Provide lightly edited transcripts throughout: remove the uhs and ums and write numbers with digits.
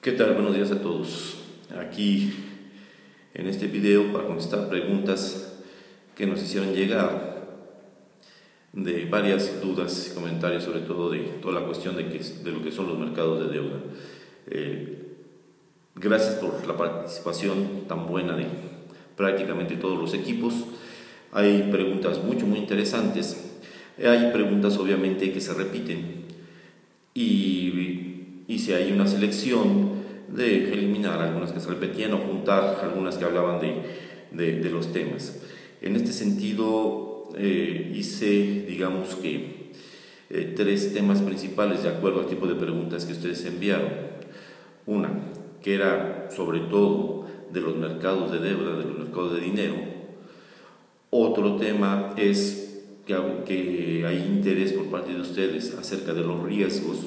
¿Qué tal? Buenos días a todos. Aquí en este video para contestar preguntas que nos hicieron llegar de varias dudas y comentarios, sobre todo de toda la cuestión de lo que son los mercados de deuda. Gracias por la participación tan buena de prácticamente todos los equipos. Hay preguntas muy interesantes. Hay preguntas obviamente que se repiten y hice ahí una selección de eliminar algunas que se repetían o juntar algunas que hablaban de los temas. En este sentido hice, digamos que, tres temas principales de acuerdo al tipo de preguntas que ustedes enviaron. Una, que era sobre todo de los mercados de deuda, de los mercados de dinero. Otro tema es que hay interés por parte de ustedes acerca de los riesgos.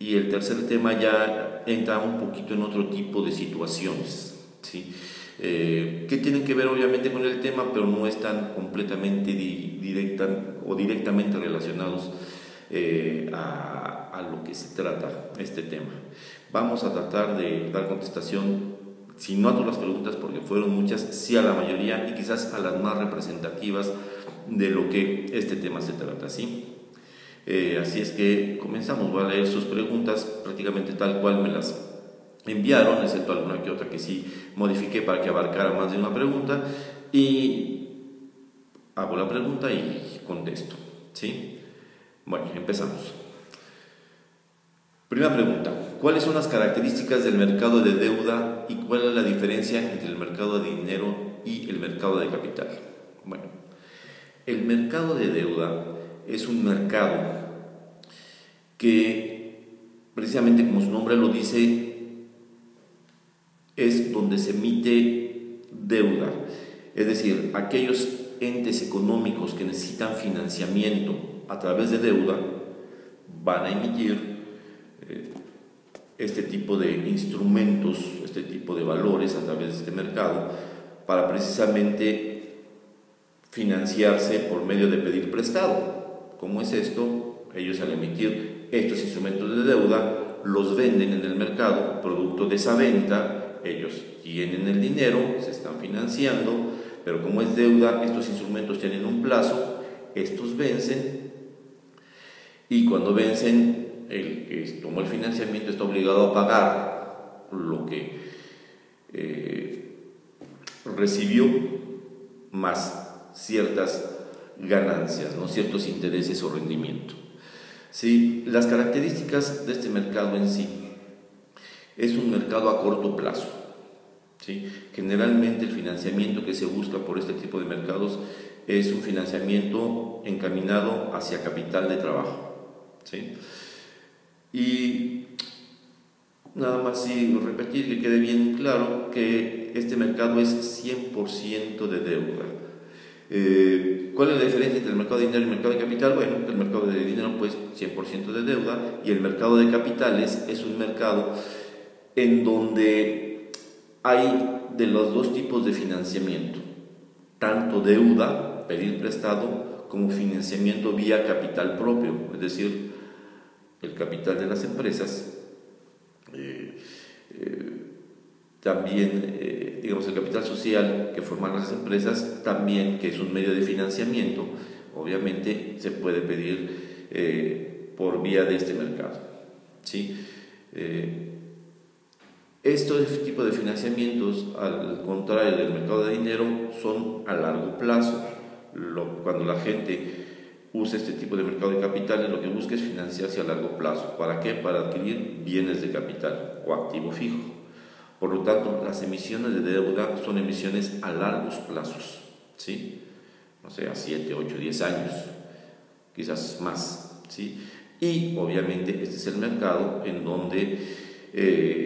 Y el tercer tema ya entra un poquito en otro tipo de situaciones, ¿sí? Que tienen que ver obviamente con el tema, pero no están completamente directamente relacionados a lo que se trata este tema. Vamos a tratar de dar contestación, si no a todas las preguntas, porque fueron muchas, sí a la mayoría y quizás a las más representativas de lo que este tema se trata, ¿sí? Así es que comenzamos. Voy a leer sus preguntas prácticamente tal cual me las enviaron, excepto alguna que otra que sí modifiqué para que abarcara más de una pregunta, y hago la pregunta y contesto, ¿sí? Bueno, empezamos. Primera pregunta: ¿cuáles son las características del mercado de deuda y cuál es la diferencia entre el mercado de dinero y el mercado de capital? Bueno, el mercado de deuda es un mercado que, precisamente como su nombre lo dice, es donde se emite deuda. Es decir, aquellos entes económicos que necesitan financiamiento a través de deuda van a emitir este tipo de instrumentos, este tipo de valores a través de este mercado para precisamente financiarse por medio de pedir prestado. ¿Cómo es esto? Ellos, al emitir estos instrumentos de deuda, los venden en el mercado. Producto de esa venta, ellos tienen el dinero, se están financiando, pero como es deuda, estos instrumentos tienen un plazo, estos vencen, y cuando vencen, el que tomó el financiamiento está obligado a pagar lo que recibió, más ciertas ganancias, ¿no? Ciertos intereses o rendimiento. ¿Sí? Las características de este mercado en sí: es un mercado a corto plazo, ¿sí? Generalmente el financiamiento que se busca por este tipo de mercados es un financiamiento encaminado hacia capital de trabajo, ¿sí? Y nada más repetir, que quede bien claro que este mercado es 100% de deuda. ¿Cuál es la diferencia entre el mercado de dinero y el mercado de capital? Bueno, el mercado de dinero, pues, 100% de deuda, y el mercado de capitales es un mercado en donde hay de los dos tipos de financiamiento, tanto deuda, pedir prestado, como financiamiento vía capital propio, es decir, el capital de las empresas, también, digamos, el capital social que forman las empresas, también, que es un medio de financiamiento, obviamente se puede pedir por vía de este mercado, ¿sí? Este tipo de financiamientos, al contrario del mercado de dinero, son a largo plazo. Cuando la gente usa este tipo de mercado de capitales, lo que busca es financiarse a largo plazo. ¿Para qué? Para adquirir bienes de capital o activo fijo. Por lo tanto, las emisiones de deuda son emisiones a largos plazos, ¿sí? No sé, a 7, 8, 10 años, quizás más, ¿sí? Y obviamente este es el mercado en donde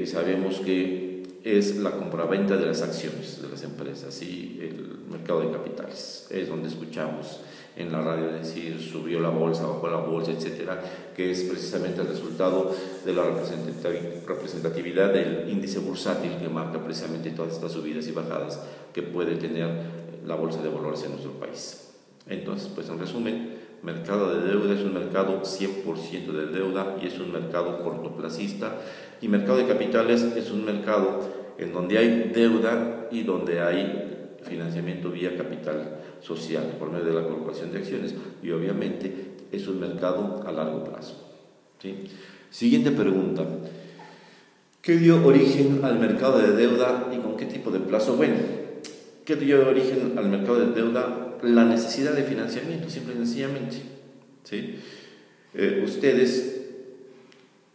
sabemos que es la compraventa de las acciones de las empresas, ¿sí? El mercado de capitales es donde escuchamos en la radio decir subió la bolsa, bajó la bolsa, etcétera, que es precisamente el resultado de la representatividad del índice bursátil, que marca precisamente todas estas subidas y bajadas que puede tener la bolsa de valores en nuestro país. Entonces, pues, en resumen, Mercado de deuda es un mercado 100% de deuda y es un mercado cortoplacista. Y mercado de capitales es un mercado en donde hay deuda y donde hay financiamiento vía capital social por medio de la colocación de acciones, y obviamente es un mercado a largo plazo. ¿Sí? Siguiente pregunta. ¿Qué dio origen al mercado de deuda y con qué tipo de plazo? Bueno, ¿qué dio origen al mercado de deuda? La necesidad de financiamiento, simple y sencillamente. ¿Sí? Ustedes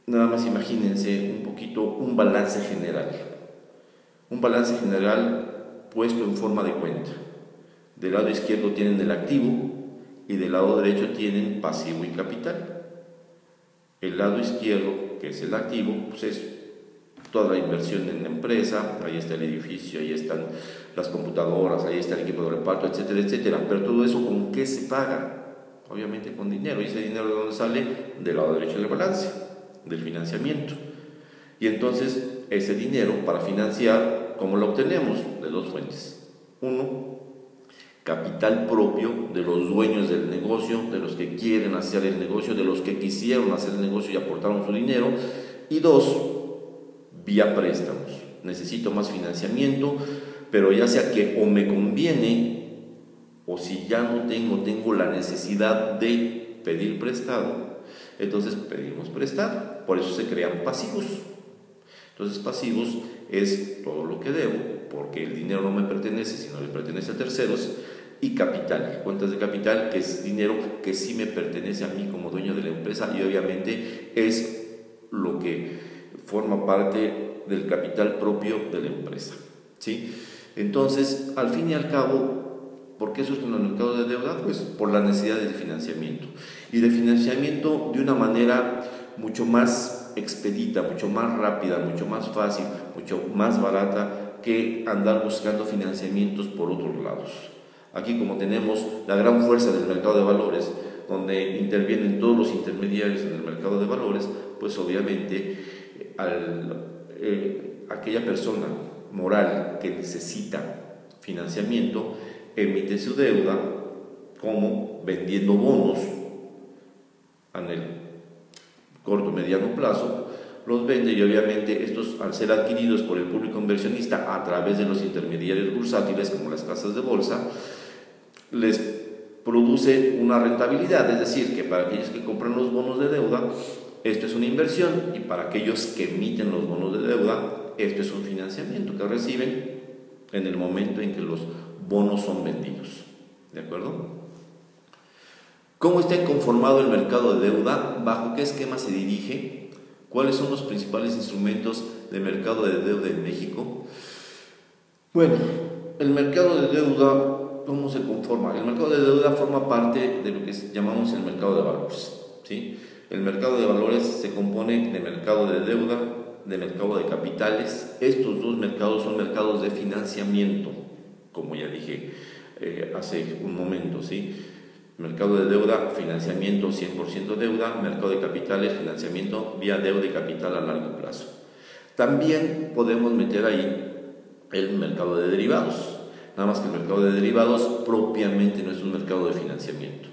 nada más imagínense un poquito un balance general. Un balance general puesto en forma de cuenta. Del lado izquierdo tienen el activo y del lado derecho tienen pasivo y capital. El lado izquierdo, que es el activo, pues es toda la inversión en la empresa, ahí está el edificio, ahí están las computadoras, ahí está el equipo de reparto, etcétera, etcétera. Pero todo eso, ¿con qué se paga? Obviamente con dinero. ¿Y ese dinero de dónde sale? Del lado derecho del balance, del financiamiento. Y entonces ese dinero para financiar, ¿cómo lo obtenemos? De dos fuentes. Uno, capital propio de los dueños del negocio, de los que quieren hacer el negocio, de los que quisieron hacer el negocio y aportaron su dinero. Y dos, vía préstamos. Necesito más financiamiento, pero ya sea que o me conviene o si ya no tengo la necesidad de pedir prestado, entonces pedimos prestado. Por eso se crean pasivos. Entonces pasivos es todo lo que debo, porque el dinero no me pertenece, sino le pertenece a terceros. Y capital, cuentas de capital, que es dinero que sí me pertenece a mí como dueño de la empresa, y obviamente es lo que forma parte del capital propio de la empresa. ¿Sí? Entonces, al fin y al cabo, ¿por qué surge en el mercado de deuda? Pues por la necesidad de financiamiento, y de financiamiento de una manera mucho más expedita, mucho más rápida, mucho más fácil, mucho más barata que andar buscando financiamientos por otros lados. Aquí, como tenemos la gran fuerza del mercado de valores, donde intervienen todos los intermediarios en el mercado de valores, pues obviamente aquella persona moral que necesita financiamiento emite su deuda, como vendiendo bonos en el corto mediano plazo, los vende, y obviamente estos, al ser adquiridos por el público inversionista a través de los intermediarios bursátiles como las casas de bolsa, les produce una rentabilidad. Es decir, que para aquellos que compran los bonos de deuda, esto es una inversión, y para aquellos que emiten los bonos de deuda, esto es un financiamiento que reciben en el momento en que los bonos son vendidos. ¿De acuerdo? ¿Cómo está conformado el mercado de deuda? ¿Bajo qué esquema se dirige? ¿Cuáles son los principales instrumentos de mercado de deuda en México? Bueno, el mercado de deuda, ¿cómo se conforma? El mercado de deuda forma parte de lo que llamamos el mercado de valores. ¿Sí? El mercado de valores se compone de mercado de deuda, de mercado de capitales. Estos dos mercados son mercados de financiamiento, como ya dije hace un momento, ¿sí? Mercado de deuda, financiamiento 100% deuda. Mercado de capitales, financiamiento vía deuda y capital a largo plazo. También podemos meter ahí el mercado de derivados, nada más que el mercado de derivados propiamente no es un mercado de financiamiento.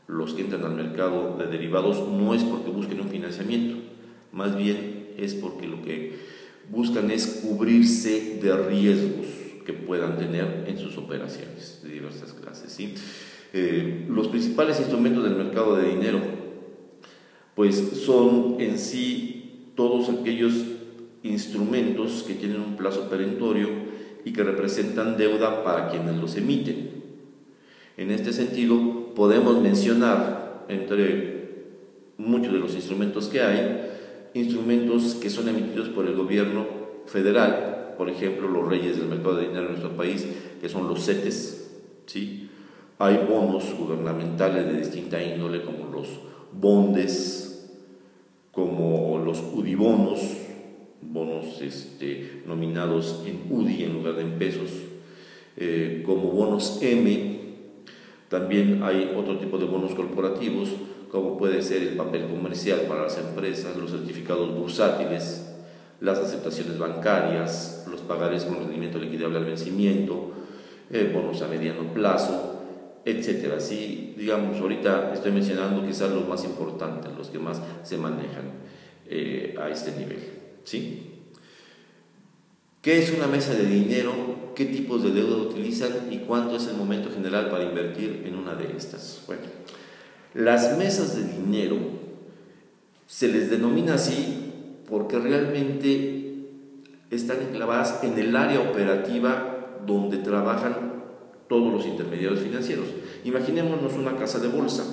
Los que entran al mercado de derivados no es porque busquen un financiamiento, más bien es porque lo que buscan es cubrirse de riesgos que puedan tener en sus operaciones de diversas clases, ¿sí? Los principales instrumentos del mercado de dinero pues son en sí todos aquellos instrumentos que tienen un plazo perentorio y que representan deuda para quienes los emiten. En este sentido, podemos mencionar, entre muchos de los instrumentos que hay, instrumentos que son emitidos por el gobierno federal, por ejemplo, los reyes del mercado de dinero en nuestro país, que son los CETES, ¿sí? Hay bonos gubernamentales de distinta índole, como los bondes, como los UDIbonos, bonos nominados en UDI en lugar de en pesos, como bonos M. También hay otro tipo de bonos corporativos, como puede ser el papel comercial para las empresas, los certificados bursátiles, las aceptaciones bancarias, los pagarés con rendimiento liquidable al vencimiento, bonos a mediano plazo, etcétera. Sí, digamos, ahorita estoy mencionando quizás los más importantes, los que más se manejan a este nivel, ¿sí? ¿Qué es una mesa de dinero? ¿Qué tipos de deuda utilizan? ¿Y cuánto es el momento general para invertir en una de estas? Bueno, las mesas de dinero se les denomina así porque realmente están enclavadas en el área operativa donde trabajan todos los intermediarios financieros. Imaginémonos una casa de bolsa.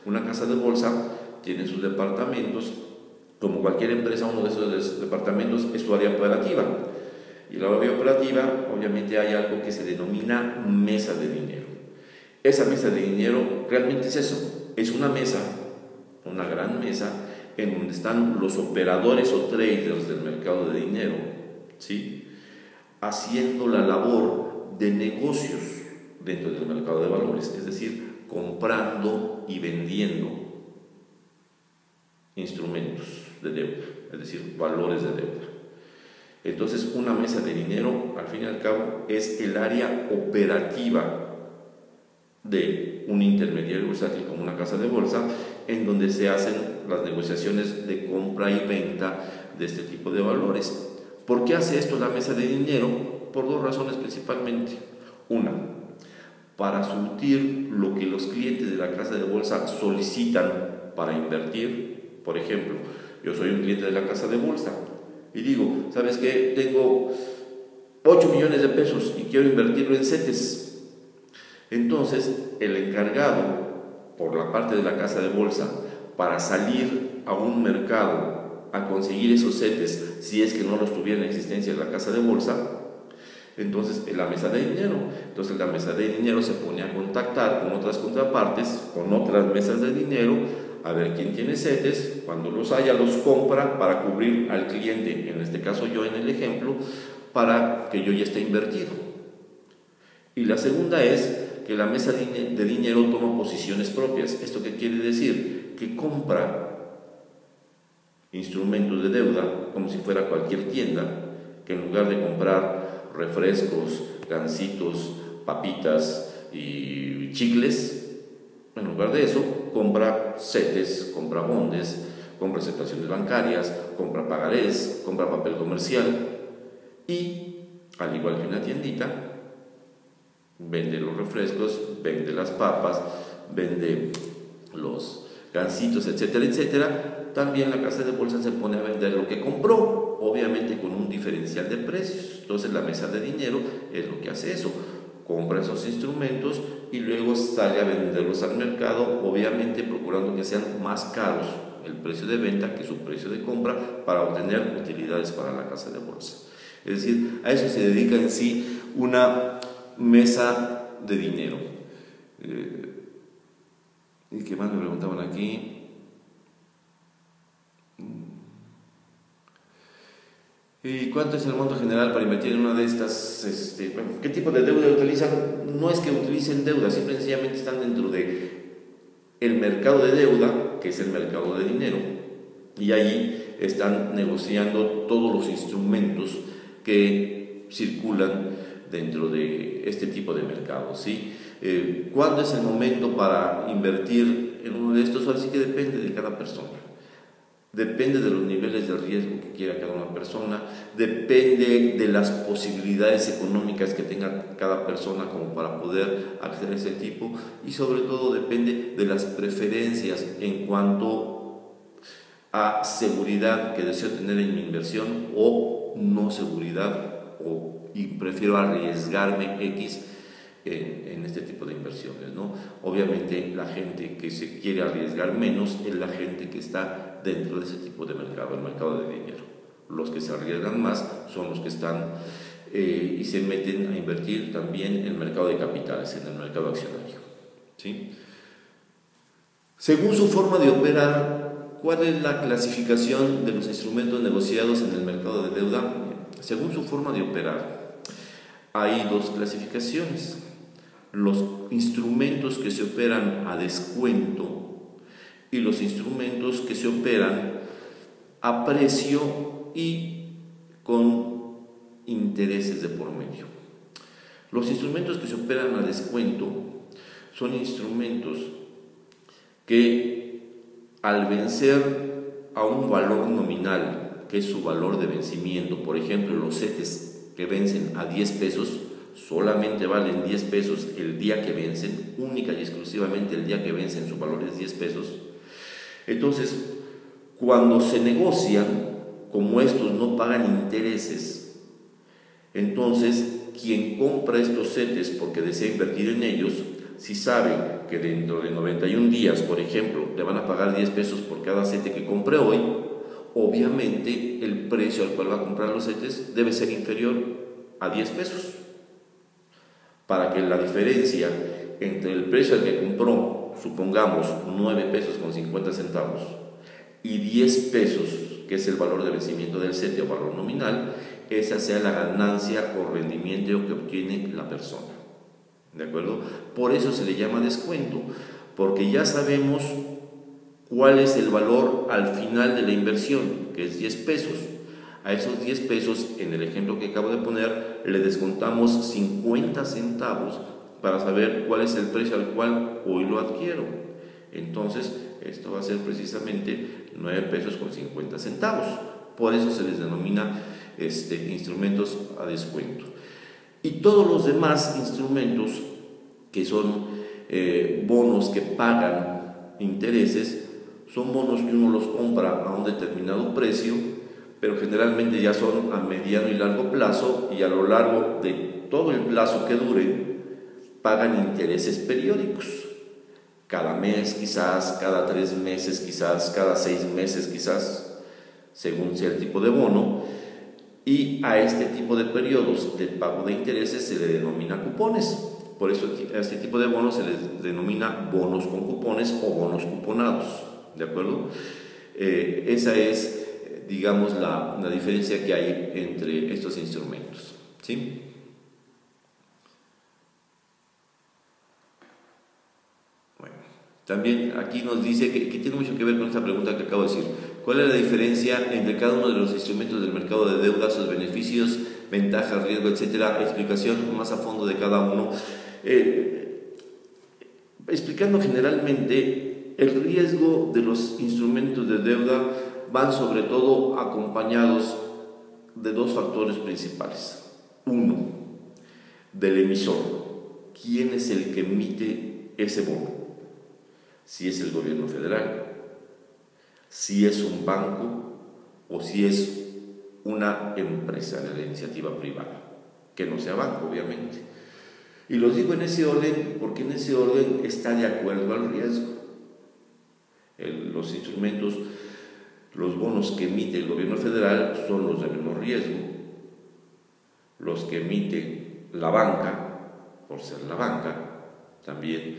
Una casa de bolsa tiene sus departamentos. Como cualquier empresa, uno de esos departamentos es su área operativa. Y la área operativa, obviamente, hay algo que se denomina mesa de dinero. Esa mesa de dinero realmente es eso, es una mesa, una gran mesa, en donde están los operadores o traders del mercado de dinero, ¿sí?, haciendo la labor de negocios dentro del mercado de valores, es decir, comprando y vendiendo instrumentos de deuda, es decir, valores de deuda. Entonces, una mesa de dinero, al fin y al cabo, es el área operativa de un intermediario bursátil como una casa de bolsa, en donde se hacen las negociaciones de compra y venta de este tipo de valores. ¿Por qué hace esto la mesa de dinero? Por dos razones principalmente. Una, para surtir lo que los clientes de la casa de bolsa solicitan para invertir. Por ejemplo, yo soy un cliente de la casa de bolsa y digo, ¿sabes qué? Tengo 8 millones de pesos y quiero invertirlo en CETES. Entonces, el encargado por la parte de la casa de bolsa para salir a un mercado a conseguir esos CETES, si es que no los tuviera en existencia en la casa de bolsa, entonces en la mesa de dinero. Entonces la mesa de dinero se pone a contactar con otras contrapartes, con otras mesas de dinero, a ver quién tiene CETES, cuando los haya los compra para cubrir al cliente, en este caso yo en el ejemplo, para que yo ya esté invertido. Y la segunda es que la mesa de dinero toma posiciones propias. ¿Esto qué quiere decir? Que compra instrumentos de deuda como si fuera cualquier tienda, que en lugar de comprar refrescos, gancitos, papitas y chicles, en lugar de eso compra CETES, compra bondes, compra aceptaciones bancarias, compra pagarés, compra papel comercial y, al igual que una tiendita, vende los refrescos, vende las papas, vende los gancitos, etcétera, etcétera. También la casa de bolsa se pone a vender lo que compró, obviamente con un diferencial de precios. Entonces la mesa de dinero es lo que hace eso, compra esos instrumentos y luego sale a venderlos al mercado, obviamente procurando que sean más caros el precio de venta que su precio de compra para obtener utilidades para la casa de bolsa. Es decir, a eso se dedica en sí una mesa de dinero. ¿Y qué más me preguntaban aquí? ¿Y cuánto es el monto general para invertir en una de estas? ¿Qué tipo de deuda utilizan? No es que utilicen deuda, simple y sencillamente están dentro de el mercado de deuda, que es el mercado de dinero, y allí están negociando todos los instrumentos que circulan dentro de este tipo de mercados, ¿sí? ¿Cuándo es el momento para invertir en uno de estos? Así que depende de cada persona. Depende de los niveles de riesgo que quiera cada una persona, depende de las posibilidades económicas que tenga cada persona como para poder acceder a ese tipo, y sobre todo depende de las preferencias en cuanto a seguridad que deseo tener en mi inversión o no seguridad, y prefiero arriesgarme X en este tipo de inversiones, ¿no? Obviamente la gente que se quiere arriesgar menos es la gente que está dentro de ese tipo de mercado, el mercado de dinero. Los que se arriesgan más son los que están y se meten a invertir también en el mercado de capitales, en el mercado accionario, ¿sí? Según su forma de operar, ¿cuál es la clasificación de los instrumentos negociados en el mercado de deuda? Según su forma de operar, hay dos clasificaciones: los instrumentos que se operan a descuento y los instrumentos que se operan a precio y con intereses de por medio. Los instrumentos que se operan a descuento son instrumentos que al vencer a un valor nominal, que es su valor de vencimiento, por ejemplo, los CETES que vencen a 10 pesos, solamente valen 10 pesos el día que vencen, única y exclusivamente el día que vencen, su valor es 10 pesos. Entonces, cuando se negocian, como estos no pagan intereses, entonces quien compra estos CETES porque desea invertir en ellos, si sabe que dentro de 91 días, por ejemplo, le van a pagar 10 pesos por cada CETE que compre hoy, obviamente el precio al cual va a comprar los CETES debe ser inferior a 10 pesos, para que la diferencia entre el precio al que compró, supongamos 9 pesos con 50 centavos, y 10 pesos, que es el valor de vencimiento del CETE o valor nominal, esa sea la ganancia o rendimiento que obtiene la persona. ¿De acuerdo? Por eso se le llama descuento, porque ya sabemos cuál es el valor al final de la inversión, que es 10 pesos. A esos 10 pesos, en el ejemplo que acabo de poner, le descontamos 50 centavos para saber cuál es el precio al cual hoy lo adquiero. Entonces, esto va a ser precisamente 9 pesos con 50 centavos. Por eso se les denomina instrumentos a descuento. Y todos los demás instrumentos, que son bonos que pagan intereses, son bonos que uno los compra a un determinado precio, pero generalmente ya son a mediano y largo plazo, y a lo largo de todo el plazo que dure, pagan intereses periódicos. Cada mes quizás, cada 3 meses quizás, cada 6 meses quizás, según sea el tipo de bono. Y a este tipo de periodos de pago de intereses se le denomina cupones. Por eso a este tipo de bonos se les denomina bonos con cupones o bonos cuponados. ¿De acuerdo? Esa es, digamos, la diferencia que hay entre estos instrumentos. ¿Sí? Bueno, también aquí nos dice que tiene mucho que ver con esta pregunta que acabo de decir. ¿Cuál es la diferencia entre cada uno de los instrumentos del mercado de deuda, sus beneficios, ventajas, riesgo, etcétera? Explicación más a fondo de cada uno. Explicando generalmente, el riesgo de los instrumentos de deuda van sobre todo acompañados de 2 factores principales. Uno, del emisor. ¿Quién es el que emite ese bono? Si es el gobierno federal, si es un banco o si es una empresa de la iniciativa privada, que no sea banco, obviamente. Y los digo en ese orden porque en ese orden está de acuerdo al riesgo. Los instrumentos, los bonos que emite el gobierno federal son los de menor riesgo. Los que emite la banca, por ser la banca, también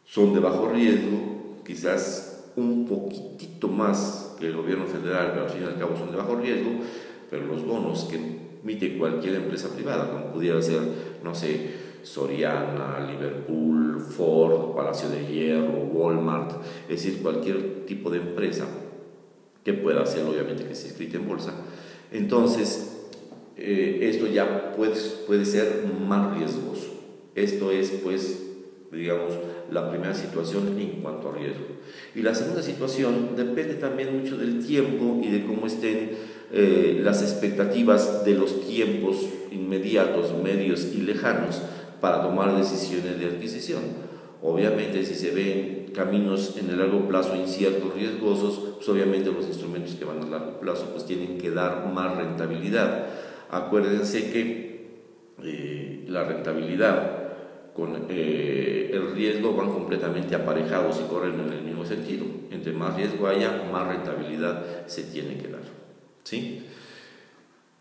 son de bajo riesgo, quizás un poquitito más que el gobierno federal, pero al fin y al cabo son de bajo riesgo. Pero los bonos que emite cualquier empresa privada, como pudiera ser, no sé, Soriana, Liverpool, Ford, Palacio de Hierro, Walmart, es decir, cualquier tipo de empresa que pueda hacer, obviamente, que esté inscrita en bolsa, entonces esto ya puede ser más riesgoso. Esto es, pues, digamos, la primera situación en cuanto a riesgo. Y la segunda situación depende también mucho del tiempo y de cómo estén las expectativas de los tiempos inmediatos, medios y lejanos para tomar decisiones de adquisición. Obviamente, si se ven caminos en el largo plazo inciertos, riesgosos, pues obviamente los instrumentos que van a largo plazo pues tienen que dar más rentabilidad. Acuérdense que la rentabilidad con el riesgo van completamente aparejados y corren en el mismo sentido. Entre más riesgo haya, más rentabilidad se tiene que dar. ¿Sí?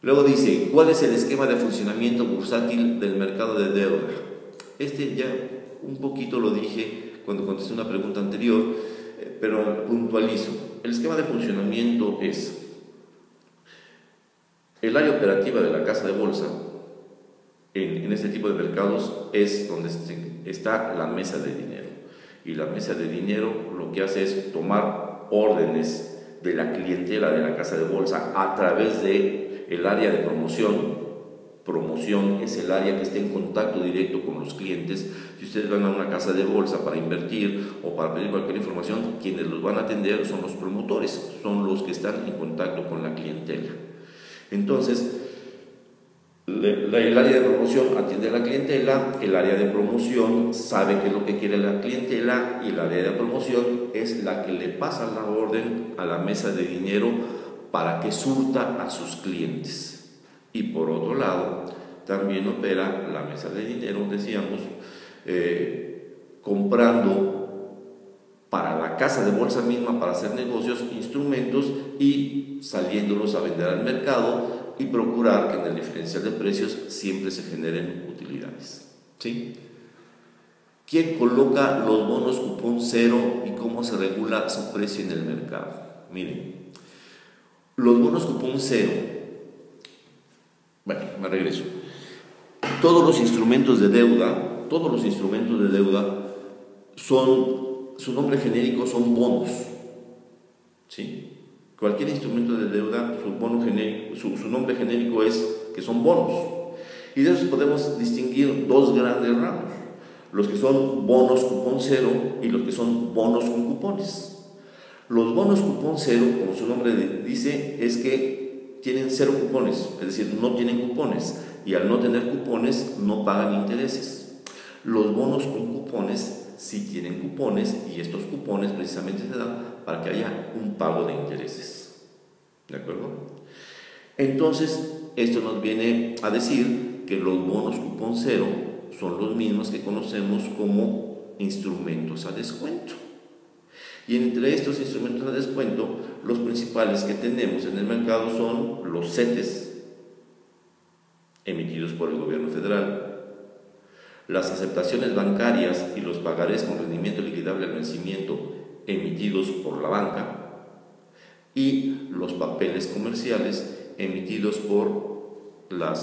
Luego dice, ¿cuál es el esquema de funcionamiento bursátil del mercado de deuda? Ya un poquito lo dije cuando contesté una pregunta anterior, pero puntualizo. El esquema de funcionamiento es el área operativa de la casa de bolsa. En este tipo de mercados es donde está la mesa de dinero. Y la mesa de dinero lo que hace es tomar órdenes de la clientela de la casa de bolsa a través de el área de promoción, promoción es el área que está en contacto directo con los clientes. Si ustedes van a una casa de bolsa para invertir o para pedir cualquier información, quienes los van a atender son los promotores, son los que están en contacto con la clientela. Entonces, el área de promoción atiende a la clientela, el área de promoción sabe qué es lo que quiere la clientela y el área de promoción es la que le pasa la orden a la mesa de dinero para que surta a sus clientes. Y por otro lado, también opera la mesa de dinero, decíamos, comprando para la casa de bolsa misma para hacer negocios, instrumentos y saliéndolos a vender al mercado y procurar que en el diferencial de precios siempre se generen utilidades. ¿Sí? ¿Quién coloca los bonos cupón cero y cómo se regula su precio en el mercado? Miren, los bonos cupón cero, bueno, me regreso. Todos los instrumentos de deuda su nombre genérico son bonos. ¿Sí? Cualquier instrumento de deuda, su nombre genérico es que son bonos. Y de esos podemos distinguir dos grandes ramos: los que son bonos cupón cero y los que son bonos con cupones. Los bonos cupón cero, como su nombre dice, es que tienen cero cupones, es decir, no tienen cupones, y al no tener cupones no pagan intereses. Los bonos con cupones sí tienen cupones, y estos cupones precisamente se dan para que haya un pago de intereses. ¿De acuerdo? Entonces, esto nos viene a decir que los bonos cupón cero son los mismos que conocemos como instrumentos a descuento. Y entre estos instrumentos a descuento, los principales que tenemos en el mercado son los CETES, emitidos por el gobierno federal, las aceptaciones bancarias y los pagarés con rendimiento liquidable al vencimiento, emitidos por la banca, y los papeles comerciales emitidos por la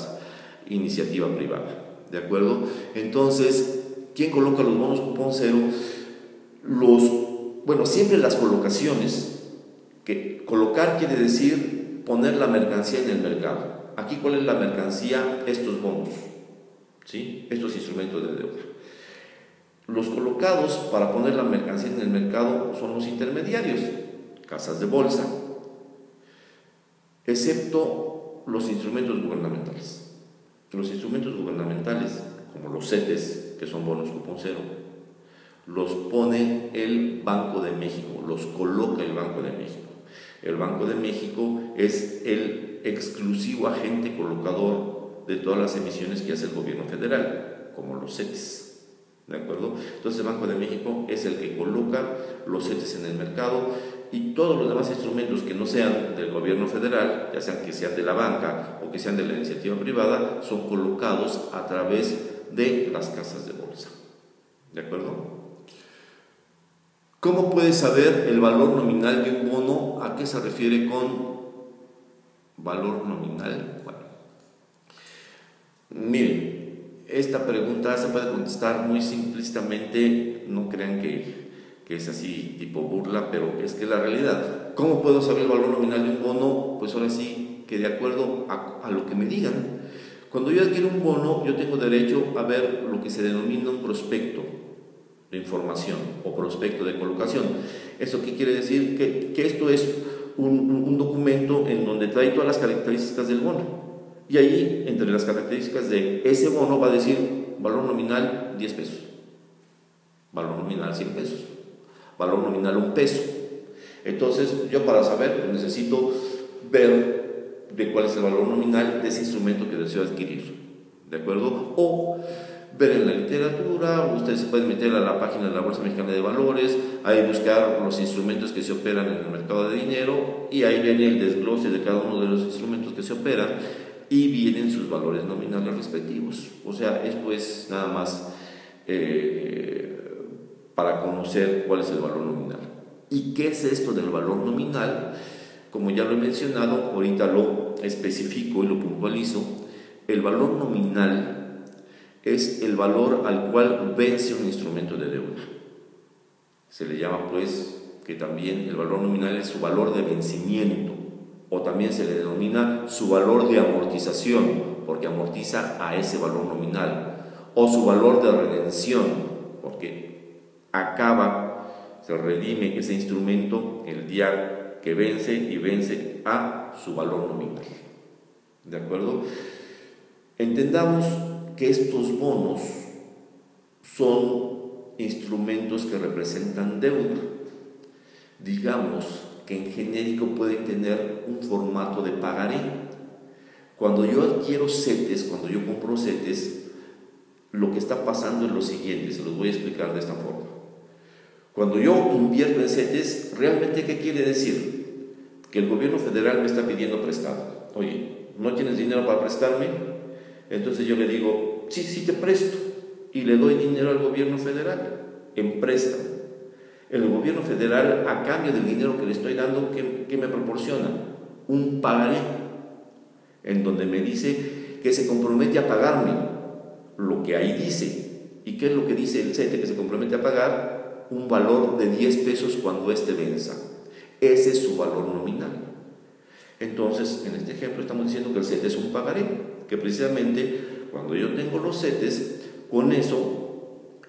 iniciativa privada. ¿De acuerdo? Entonces, ¿quién coloca los bonos cupón cero? Siempre las colocaciones, que colocar quiere decir poner la mercancía en el mercado. Aquí, ¿cuál es la mercancía? Estos bonos, ¿sí? Estos instrumentos de deuda. Los colocados para poner la mercancía en el mercado son los intermediarios, casas de bolsa, excepto los instrumentos gubernamentales. Los instrumentos gubernamentales, como los CETES, que son bonos cupón cero, los pone el Banco de México, los coloca el Banco de México. El Banco de México es el exclusivo agente colocador de todas las emisiones que hace el gobierno federal, como los CETES. ¿De acuerdo? Entonces el Banco de México es el que coloca los CETES en el mercado, y todos los demás instrumentos que no sean del gobierno federal, ya sean que sean de la banca o que sean de la iniciativa privada, son colocados a través de las casas de bolsa. ¿De acuerdo? ¿Cómo puedes saber el valor nominal de un bono? ¿A qué se refiere con valor nominal? Bueno, miren, esta pregunta se puede contestar muy simplistamente, no crean que es así tipo burla, pero es que la realidad. ¿Cómo puedo saber el valor nominal de un bono? Pues ahora sí, que de acuerdo a lo que me digan. Cuando yo adquiero un bono, yo tengo derecho a ver lo que se denomina un prospecto de información o prospecto de colocación. ¿Eso qué quiere decir? Que esto es un documento en donde trae todas las características del bono, y ahí entre las características de ese bono va a decir valor nominal 10 pesos, valor nominal 100 pesos, valor nominal 1 peso. Entonces yo, para saber, necesito ver de cuál es el valor nominal de ese instrumento que deseo adquirir. ¿De acuerdo? O ver en la literatura, ustedes se pueden meter a la página de la Bolsa Mexicana de Valores, ahí buscar los instrumentos que se operan en el mercado de dinero, y ahí viene el desglose de cada uno de los instrumentos que se operan, y vienen sus valores nominales respectivos. O sea, esto es nada más para conocer cuál es el valor nominal. ¿Y qué es esto del valor nominal? Como ya lo he mencionado, ahorita lo especifico y lo puntualizo. El valor nominal es el valor al cual vence un instrumento de deuda. Se le llama, pues, que también el valor nominal es su valor de vencimiento o también se le denomina su valor de amortización, porque amortiza a ese valor nominal, o su valor de redención, porque se redime ese instrumento el día que vence y vence a su valor nominal. ¿De acuerdo? Entendamos que estos bonos son instrumentos que representan deuda. Digamos que en genérico pueden tener un formato de pagaré. Cuando yo adquiero CETES, cuando yo compro CETES, lo que está pasando es lo siguiente, se los voy a explicar de esta forma. Cuando yo invierto en CETES, ¿realmente qué quiere decir? Que el gobierno federal me está pidiendo prestado. Oye, ¿no tienes dinero para prestarme? Entonces yo le digo, sí te presto, y le doy dinero al gobierno federal en préstamo. El gobierno federal, a cambio del dinero que le estoy dando, ¿qué me proporciona? Un pagaré, en donde me dice que se compromete a pagarme lo que ahí dice. ¿Y qué es lo que dice el CETE que se compromete a pagar? Un valor de 10 pesos cuando éste venza. Ese es su valor nominal. Entonces, en este ejemplo estamos diciendo que el CETE es un pagaré, que precisamente cuando yo tengo los CETES, con eso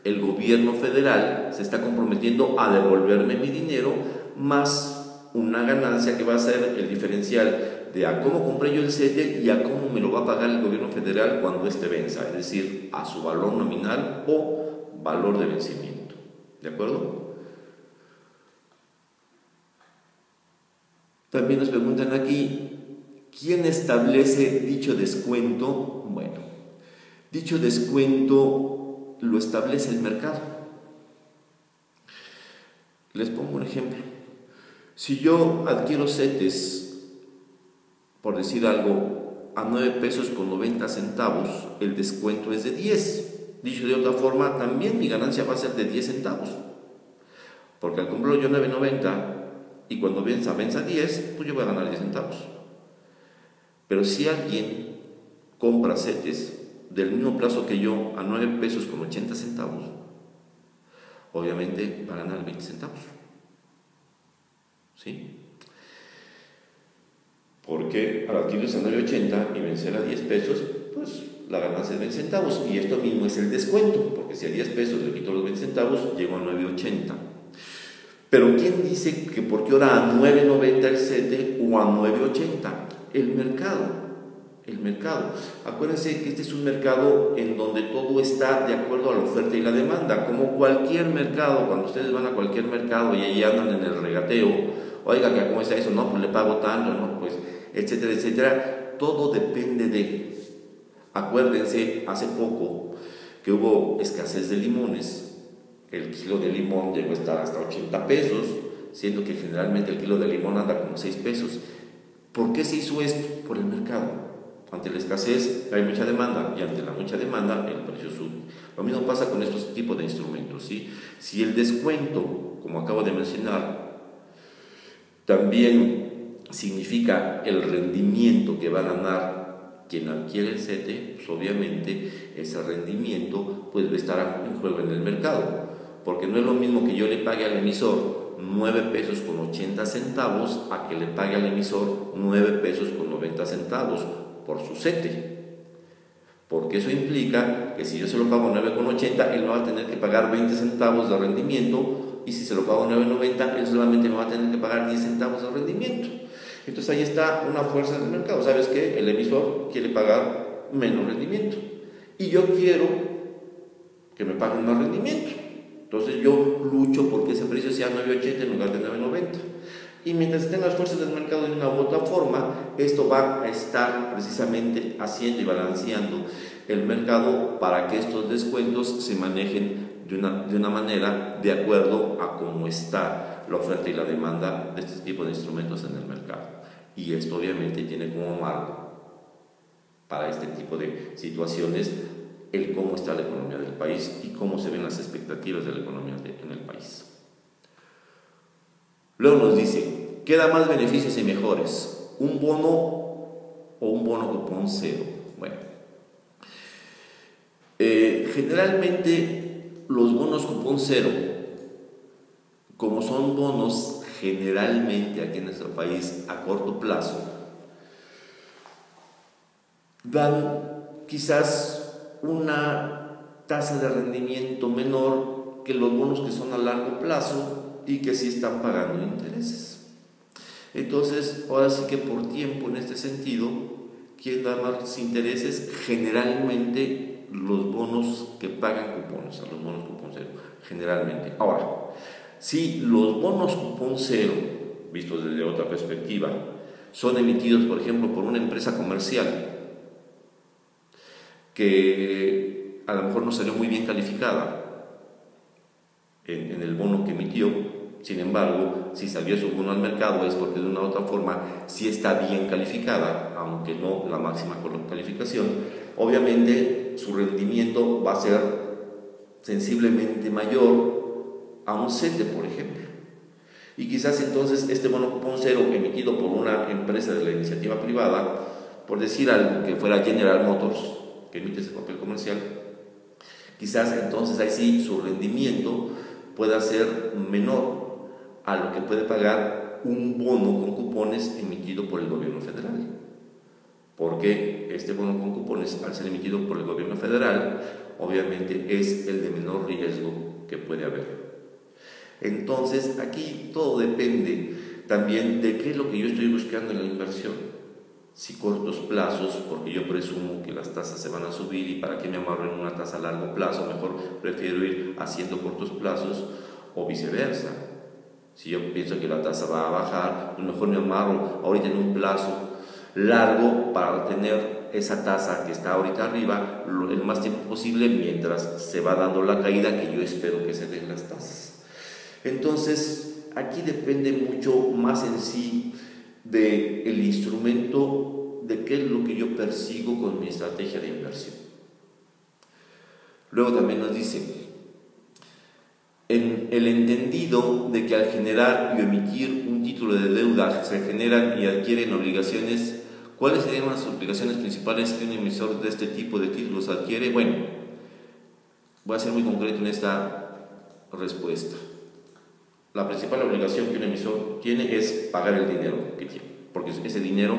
el gobierno federal se está comprometiendo a devolverme mi dinero más una ganancia que va a ser el diferencial de a cómo compré yo el CETE y a cómo me lo va a pagar el gobierno federal cuando éste venza, es decir, a su valor nominal o valor de vencimiento. ¿De acuerdo? También nos preguntan aquí, ¿quién establece dicho descuento? Bueno, dicho descuento lo establece el mercado. Les pongo un ejemplo. Si yo adquiero CETES, por decir algo, a 9 pesos con 90 centavos, el descuento es de 10. Dicho de otra forma, también mi ganancia va a ser de 10 centavos. Porque al comprarlo yo 9.90 y cuando venza 10, pues yo voy a ganar 10 centavos. Pero si alguien compra CETES del mismo plazo que yo a 9 pesos con 80 centavos, obviamente va a ganar 20 centavos. ¿Sí? Porque al adquirirse a 9.80 y vencer a 10 pesos, pues la ganancia es 20 centavos. Y esto mismo es el descuento, porque si a 10 pesos le quito los 20 centavos, llego a 9.80. Pero ¿quién dice que por qué ahora a 9.90 el CETE o a 9.80? El mercado. El mercado. Acuérdense que este es un mercado en donde todo está de acuerdo a la oferta y la demanda, como cualquier mercado. Cuando ustedes van a cualquier mercado y ahí andan en el regateo, oiga, ¿cómo está eso? No, pues le pago tanto, no, pues, etcétera, etcétera. Todo depende de. Acuérdense, hace poco que hubo escasez de limones. El kilo de limón llegó a estar hasta 80 pesos, siendo que generalmente el kilo de limón anda como 6 pesos. ¿Por qué se hizo esto? Por el mercado. Ante la escasez hay mucha demanda y ante la mucha demanda el precio sube. Lo mismo pasa con estos tipos de instrumentos, ¿sí? Si el descuento, como acabo de mencionar, también significa el rendimiento que va a ganar quien adquiere el CETE, pues obviamente ese rendimiento pues va a estar en juego en el mercado, porque no es lo mismo que yo le pague al emisor 9 pesos con 80 centavos a que le pague al emisor 9 pesos con 90 centavos por su CETE, porque eso implica que si yo se lo pago 9,80, él va a tener que pagar 20 centavos de rendimiento, y si se lo pago 9,90, él solamente me va a tener que pagar 10 centavos de rendimiento. Entonces ahí está una fuerza del mercado. ¿Sabes qué? El emisor quiere pagar menos rendimiento y yo quiero que me paguen más rendimiento. Entonces yo lucho porque ese precio sea 9,80 en lugar de 9,90. Y mientras estén las fuerzas del mercado de una u otra forma, esto va a estar precisamente haciendo y balanceando el mercado para que estos descuentos se manejen de una manera de acuerdo a cómo está la oferta y la demanda de este tipo de instrumentos en el mercado. Y esto obviamente tiene como marco para este tipo de situaciones el cómo está la economía del país y cómo se ven las expectativas de la economía en el país. Luego nos dice, ¿qué da más beneficios y mejores? ¿Un bono o un bono cupón cero? Bueno, generalmente los bonos cupón cero, como son bonos generalmente aquí en nuestro país a corto plazo, dan quizás una tasa de rendimiento menor que los bonos que son a largo plazo y que sí están pagando intereses. Entonces, ahora sí que por tiempo, en este sentido, ¿quién da más intereses? Generalmente los bonos que pagan cupones, a los bonos cupón cero, generalmente. Ahora, si los bonos cupón cero, vistos desde otra perspectiva, son emitidos, por ejemplo, por una empresa comercial que a lo mejor no salió muy bien calificada en el bono que emitió, sin embargo, si salió su bono al mercado es porque de una u otra forma sí está bien calificada, aunque no la máxima calificación. Obviamente su rendimiento va a ser sensiblemente mayor a un CETE, por ejemplo. Y quizás entonces este bono cupón cero emitido por una empresa de la iniciativa privada, por decir algo que fuera General Motors, que emite ese papel comercial, quizás entonces ahí sí su rendimiento pueda ser menor a lo que puede pagar un bono con cupones emitido por el gobierno federal. Porque este bono con cupones, al ser emitido por el gobierno federal, obviamente es el de menor riesgo que puede haber. Entonces, aquí todo depende también de qué es lo que yo estoy buscando en la inversión. Si cortos plazos, porque yo presumo que las tasas se van a subir y para qué me amarro en una tasa a largo plazo, mejor prefiero ir haciendo cortos plazos, o viceversa. Si yo pienso que la tasa va a bajar, pues mejor me amarro ahorita en un plazo largo para tener esa tasa que está ahorita arriba el más tiempo posible mientras se va dando la caída que yo espero que se den las tasas. Entonces, aquí depende mucho más en sí del instrumento, de qué es lo que yo persigo con mi estrategia de inversión. Luego también nos dice, en el entendido de que al generar y emitir un título de deuda se generan y adquieren obligaciones, ¿cuáles serían las obligaciones principales que un emisor de este tipo de títulos adquiere? Bueno, voy a ser muy concreto en esta respuesta. La principal obligación que un emisor tiene es pagar el dinero que tiene, porque ese dinero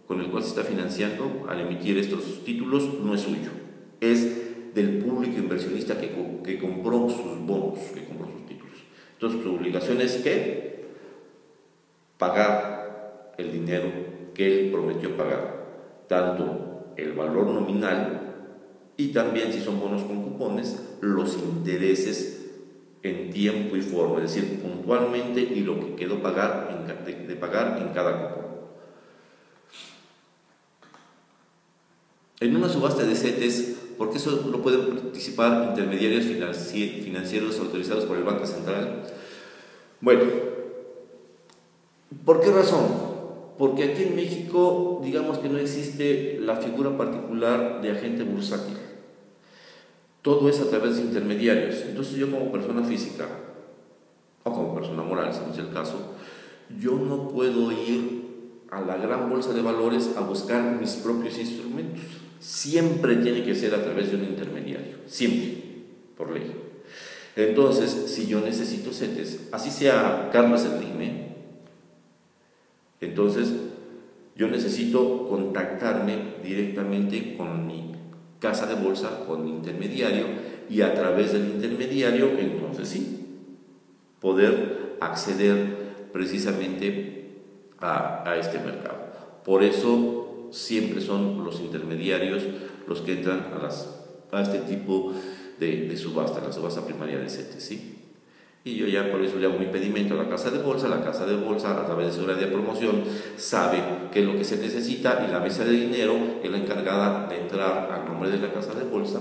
con el cual se está financiando al emitir estos títulos no es suyo, es del público inversionista que compró sus bonos, que compró sus títulos. Entonces su obligación es ¿qué? Pagar el dinero que él prometió pagar, tanto el valor nominal y también, si son bonos con cupones, los intereses en tiempo y forma, es decir, puntualmente y lo que quedó de pagar en cada cupón. En una subasta de CETES, porque eso no pueden participar intermediarios financieros autorizados por el Banco Central. Bueno, ¿por qué razón? Porque aquí en México, digamos que no existe la figura particular de agente bursátil. Todo es a través de intermediarios. Entonces yo como persona física, o como persona moral, si no es el caso, yo no puedo ir a la gran bolsa de valores a buscar mis propios instrumentos. Siempre tiene que ser a través de un intermediario, siempre, por ley. Entonces, si yo necesito CETES, así sea Carlos Slim, entonces yo necesito contactarme directamente con mi casa de bolsa, con mi intermediario, y a través del intermediario, entonces sí, poder acceder precisamente a este mercado. Por eso siempre son los intermediarios los que entran a este tipo de subasta, la subasta primaria de CETES, ¿sí? Y yo ya por eso le hago mi pedimento a la casa de bolsa a través de su área de promoción sabe qué es lo que se necesita y la mesa de dinero es la encargada de entrar al nombre de la casa de bolsa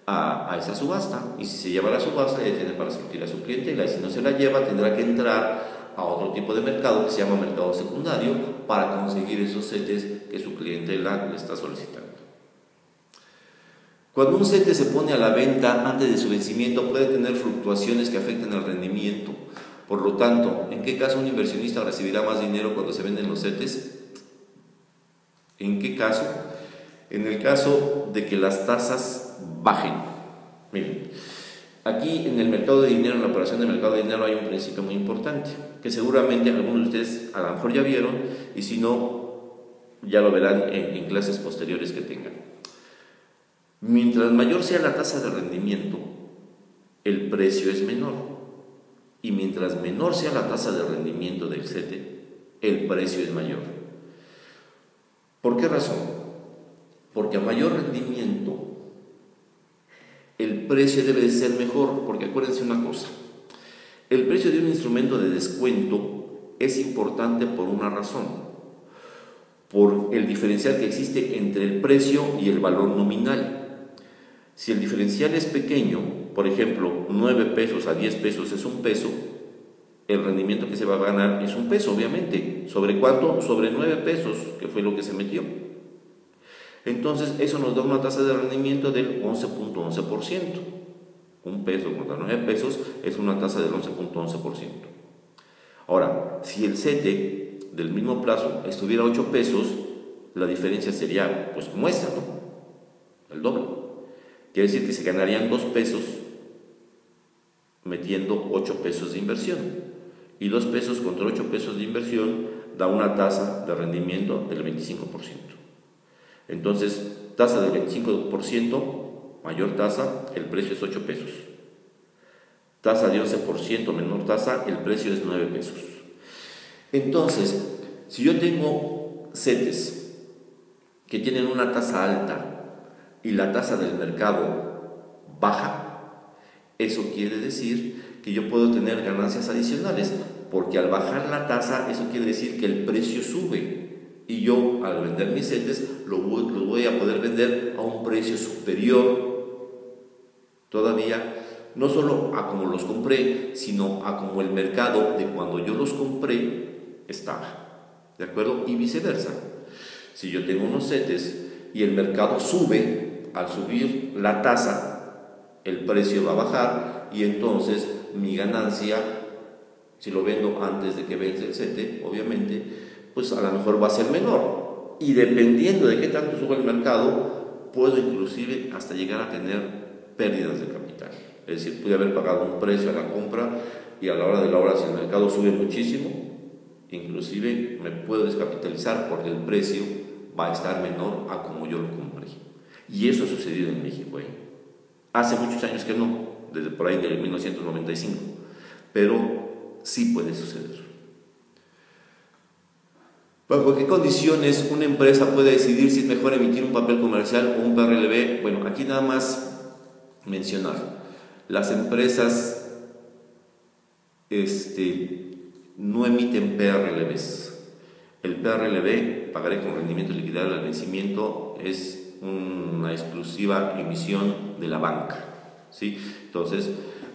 a esa subasta, y si se lleva la subasta ya tiene para surtir a su clientela, y si no se la lleva tendrá que entrar a otro tipo de mercado que se llama mercado secundario para conseguir esos CETES que su clientela le está solicitando. Cuando un CETE se pone a la venta antes de su vencimiento puede tener fluctuaciones que afecten el rendimiento. Por lo tanto, ¿en qué caso un inversionista recibirá más dinero cuando se venden los CETES? ¿En qué caso? En el caso de que las tasas bajen. Miren, aquí en el mercado de dinero, en la operación de mercado de dinero hay un principio muy importante que seguramente algunos de ustedes a lo mejor ya vieron, y si no, Ya lo verán en clases posteriores que tengan. Mientras mayor sea la tasa de rendimiento, el precio es menor. Y mientras menor sea la tasa de rendimiento del CETE, el precio es mayor. ¿Por qué razón? Porque a mayor rendimiento, el precio debe de ser mejor, porque acuérdense una cosa, el precio de un instrumento de descuento es importante por una razón, por el diferencial que existe entre el precio y el valor nominal. Si el diferencial es pequeño, por ejemplo, 9 pesos a 10 pesos es 1 peso, el rendimiento que se va a ganar es 1 peso, obviamente. ¿Sobre cuánto? Sobre 9 pesos, que fue lo que se metió. Entonces, eso nos da una tasa de rendimiento del 11.11%. 1 peso contra 9 pesos es una tasa del 11.11%. Ahora, si el CETE del mismo plazo estuviera a 8 pesos, la diferencia sería, pues como esta, ¿no? El doble. Quiere decir que se ganarían 2 pesos metiendo 8 pesos de inversión. Y 2 pesos contra 8 pesos de inversión da una tasa de rendimiento del 25%. Entonces, tasa del 25%, mayor tasa, el precio es 8 pesos. Tasa de 11%, menor tasa, el precio es 9 pesos. Entonces, si yo tengo CETES que tienen una tasa alta y la tasa del mercado baja, eso quiere decir que yo puedo tener ganancias adicionales, porque al bajar la tasa, eso quiere decir que el precio sube. Y yo, al vender mis CETES, los voy a poder vender a un precio superior todavía, no solo a como los compré, sino a como el mercado de cuando yo los compré estaba. ¿De acuerdo? Y viceversa. Si yo tengo unos CETES y el mercado sube, al subir la tasa, el precio va a bajar y entonces mi ganancia, si lo vendo antes de que vence el CETE, obviamente, pues a lo mejor va a ser menor. Y dependiendo de qué tanto sube el mercado, puedo inclusive hasta llegar a tener pérdidas de capital. Es decir, pude haber pagado un precio a la compra y a la hora de la hora, si el mercado sube muchísimo, inclusive me puedo descapitalizar porque el precio va a estar menor a como yo lo compré. Y eso ha sucedido en México. Hace muchos años que no, desde por ahí del 1995, pero sí puede suceder. ¿Bajo qué condiciones una empresa puede decidir si es mejor emitir un papel comercial o un PRLV? Bueno, aquí nada más mencionar. Las empresas no emiten PRLVs. El PRLV, pagaré con rendimiento liquidable al vencimiento, es una exclusiva emisión de la banca, ¿sí? Entonces,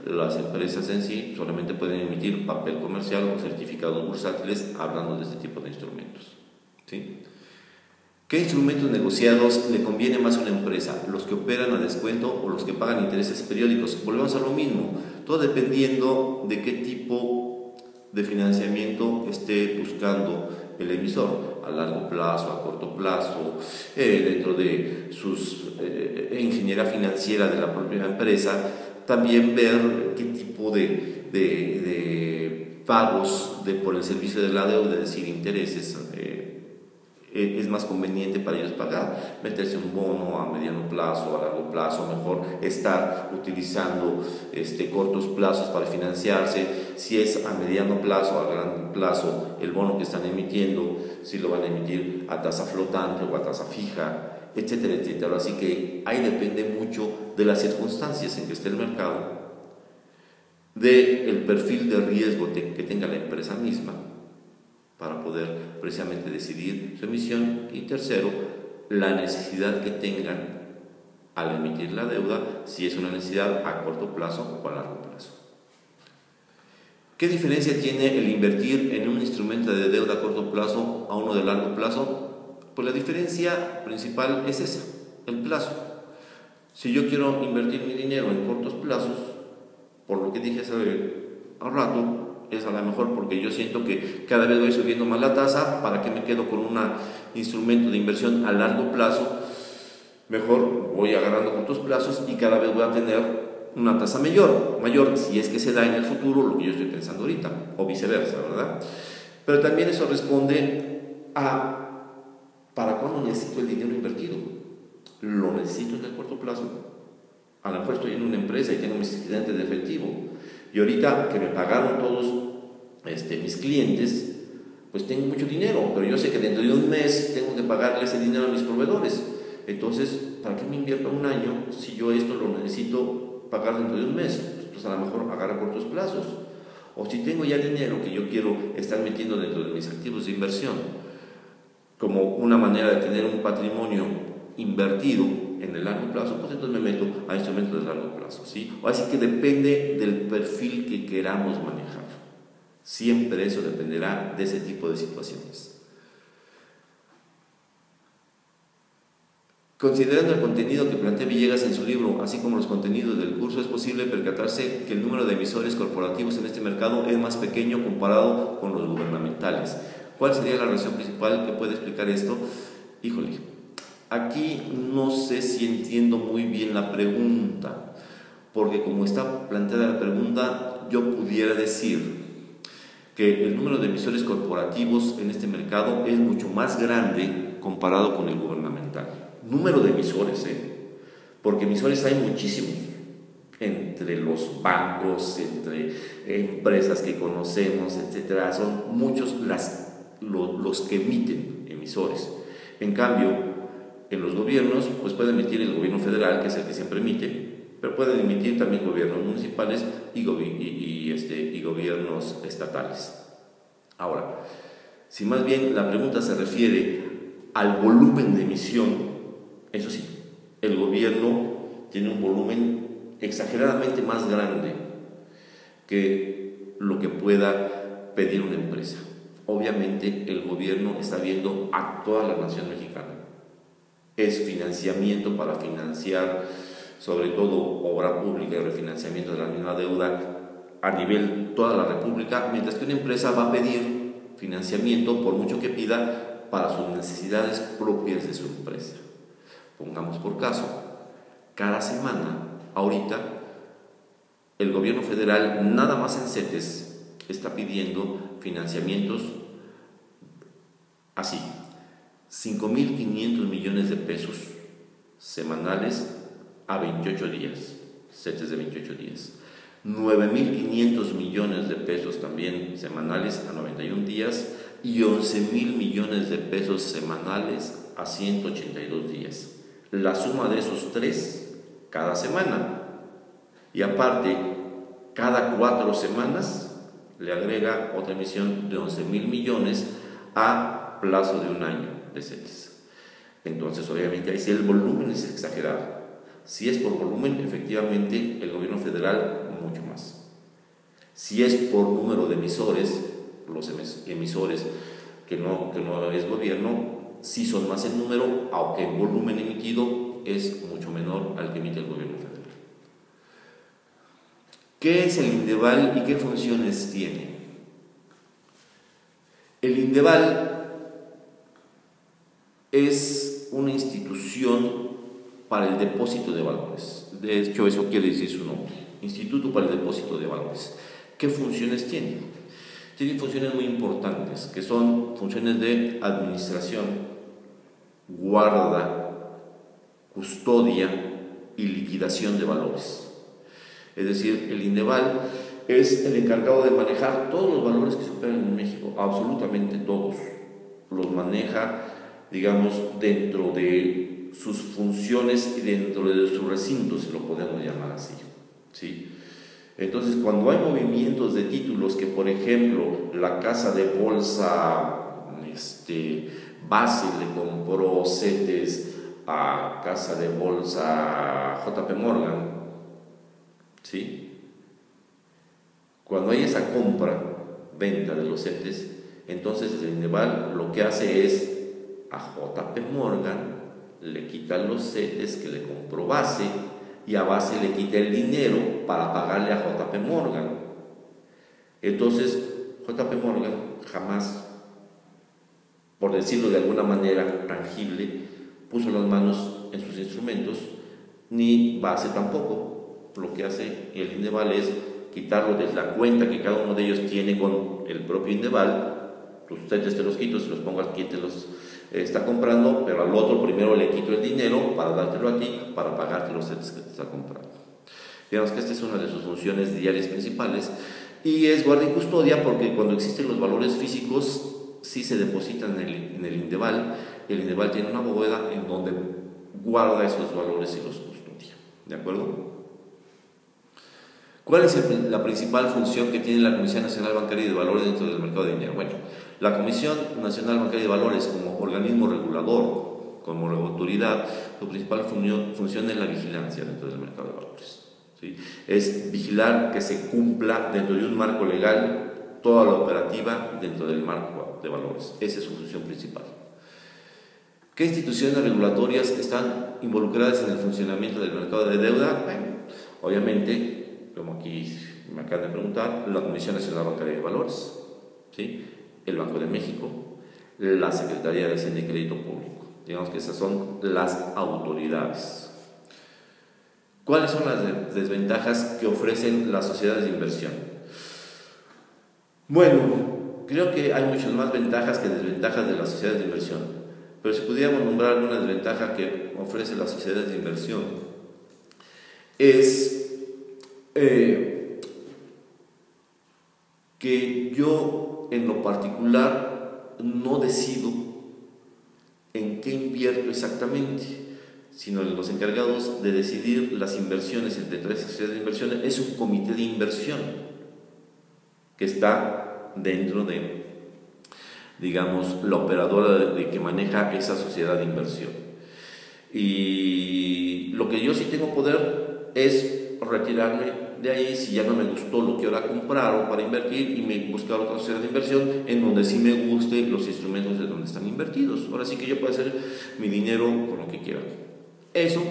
las empresas en sí solamente pueden emitir papel comercial o certificados bursátiles hablando de este tipo de instrumentos, ¿sí? ¿Qué instrumentos negociados le conviene más a una empresa? ¿Los que operan a descuento o los que pagan intereses periódicos? Volvemos a lo mismo, todo dependiendo de qué tipo de financiamiento esté buscando el emisor, a largo plazo, a corto plazo, dentro de sus ingeniería financiera de la propia empresa. También ver qué tipo de pagos por el servicio de la deuda, es decir, intereses, es más conveniente para ellos pagar, meterse un bono a mediano plazo, a largo plazo, mejor estar utilizando cortos plazos para financiarse. Si es a mediano plazo, a gran plazo, el bono que están emitiendo, si lo van a emitir a tasa flotante o a tasa fija, etcétera, etcétera. Así que ahí depende mucho de las circunstancias en que esté el mercado, del perfil de riesgo que tenga la empresa misma, para poder precisamente decidir su emisión. Y tercero, la necesidad que tengan al emitir la deuda, si es una necesidad a corto plazo o a largo plazo. ¿Qué diferencia tiene el invertir en un instrumento de deuda a corto plazo a uno de largo plazo? Pues la diferencia principal es esa, el plazo. Si yo quiero invertir mi dinero en cortos plazos, por lo que dije hace un rato, es a lo mejor porque yo siento que cada vez voy subiendo más la tasa. ¿Para qué me quedo con un instrumento de inversión a largo plazo? Mejor voy agarrando cortos plazos y cada vez voy a tener una tasa mayor, si es que se da en el futuro lo que yo estoy pensando ahorita, o viceversa, ¿verdad? Pero también eso responde a ¿Para cuándo necesito el dinero invertido? ¿Lo necesito en el corto plazo? A lo mejor estoy en una empresa y tengo mis excedentes de efectivo. Y ahorita que me pagaron todos mis clientes, pues tengo mucho dinero, pero yo sé que dentro de un mes tengo que pagarle ese dinero a mis proveedores. Entonces, ¿para qué me invierto un año si yo esto lo necesito pagar dentro de un mes? Pues a lo mejor agarra cortos plazos. O si tengo ya dinero que yo quiero estar metiendo dentro de mis activos de inversión, como una manera de tener un patrimonio invertido en el largo plazo, pues entonces me meto a instrumentos de largo plazo, ¿sí? O así que depende del perfil que queramos manejar. Siempre eso dependerá de ese tipo de situaciones. Considerando el contenido que plantea Villegas en su libro, así como los contenidos del curso, es posible percatarse que el número de emisores corporativos en este mercado es más pequeño comparado con los gubernamentales. ¿Cuál sería la razón principal que puede explicar esto? Híjole, aquí no sé si entiendo muy bien la pregunta, porque como está planteada la pregunta, yo pudiera decir que el número de emisores corporativos en este mercado es mucho más grande comparado con el gubernamental. Número de emisores, porque emisores hay muchísimos, entre los bancos, entre empresas que conocemos, etcétera. Son muchos los que emiten emisores. En cambio, en los gobiernos, pues puede emitir el gobierno federal, que es el que siempre emite, pero pueden emitir también gobiernos municipales y gobiernos estatales. Ahora, si más bien la pregunta se refiere al volumen de emisión, eso sí, el gobierno tiene un volumen exageradamente más grande que lo que pueda pedir una empresa. Obviamente el gobierno está viendo a toda la nación mexicana. Es financiamiento para financiar sobre todo obra pública y refinanciamiento de la misma deuda a nivel toda la república, mientras que una empresa va a pedir financiamiento por mucho que pida para sus necesidades propias de su empresa. Pongamos por caso, cada semana, ahorita, el gobierno federal, nada más en CETES, está pidiendo financiamientos así, 5.500 millones de pesos semanales a 28 días, CETES de 28 días, 9.500 millones de pesos también semanales a 91 días y 11.000 millones de pesos semanales a 182 días. La suma de esos tres cada semana, y aparte cada 4 semanas le agrega otra emisión de 11.000 millones a plazo de un año de CETES. Entonces obviamente ahí sí el volumen es exagerado. Si es por volumen, efectivamente el gobierno federal mucho más. Si es por número de emisores, los emisores que no es gobierno, sí son más en número, aunque el volumen emitido es mucho menor al que emite el gobierno federal. ¿Qué es el INDEVAL y qué funciones tiene? El INDEVAL es una institución para el depósito de valores. De hecho, eso quiere decir su nombre, Instituto para el Depósito de Valores. ¿Qué funciones tiene? Tiene funciones muy importantes, que son funciones de administración, guarda, custodia y liquidación de valores. Es decir, el INDEVAL es el encargado de manejar todos los valores que se operan en México, absolutamente todos. Los maneja, digamos, dentro de sus funciones y dentro de su recinto, si lo podemos llamar así, ¿sí? Entonces, cuando hay movimientos de títulos que, por ejemplo, la casa de bolsa Base le compró CETES a casa de bolsa JP Morgan, ¿sí? Cuando hay esa compra, venta de los CETES, entonces el INDEVAL lo que hace es a JP Morgan le quita los CETES que le compró Base y a Base le quita el dinero para pagarle a JP Morgan. Entonces JP Morgan jamás, por decirlo de alguna manera tangible, puso las manos en sus instrumentos, ni Base tampoco. Lo que hace el INDEVAL es quitarlo de la cuenta que cada uno de ellos tiene con el propio INDEVAL. Tus CETES te los quito, se los pongo aquí, te los está comprando, pero al otro primero le quito el dinero para dártelo a ti, para pagarte los CETES que te está comprando. Digamos que esta es una de sus funciones diarias principales, y es guardia y custodia porque cuando existen los valores físicos sí se depositan en el Indeval. El Indeval tiene una bóveda en donde guarda esos valores y los custodia. ¿De acuerdo? ¿Cuál es la principal función que tiene la Comisión Nacional Bancaria y de Valores dentro del mercado de dinero? Bueno, la Comisión Nacional Bancaria y de Valores, como organismo regulador, como autoridad, su principal función es la vigilancia dentro del mercado de valores. ¿Sí? Es vigilar que se cumpla dentro de un marco legal toda la operativa dentro del marco de valores. Esa es su función principal. ¿Qué instituciones regulatorias están involucradas en el funcionamiento del mercado de deuda? Bueno, obviamente, como aquí me acaban de preguntar, la Comisión Nacional Bancaria de Valores, ¿sí? El Banco de México, la Secretaría de Hacienda y Crédito Público. Digamos que esas son las autoridades. ¿Cuáles son las desventajas que ofrecen las sociedades de inversión? Bueno, creo que hay muchas más ventajas que desventajas de las sociedades de inversión, pero si pudiéramos nombrar alguna desventaja que ofrece las sociedades de inversión, es que yo en lo particular no decido en qué invierto exactamente, sino los encargados de decidir las inversiones entre tres sociedades de inversión es un comité de inversión que está dentro de, digamos, la operadora de que maneja esa sociedad de inversión. Y lo que yo sí tengo poder es retirarme de ahí si ya no me gustó lo que ahora compraron para invertir y me buscar otra sociedad de inversión en donde sí me guste los instrumentos de donde están invertidos. Ahora sí que yo puedo hacer mi dinero con lo que quiera. Eso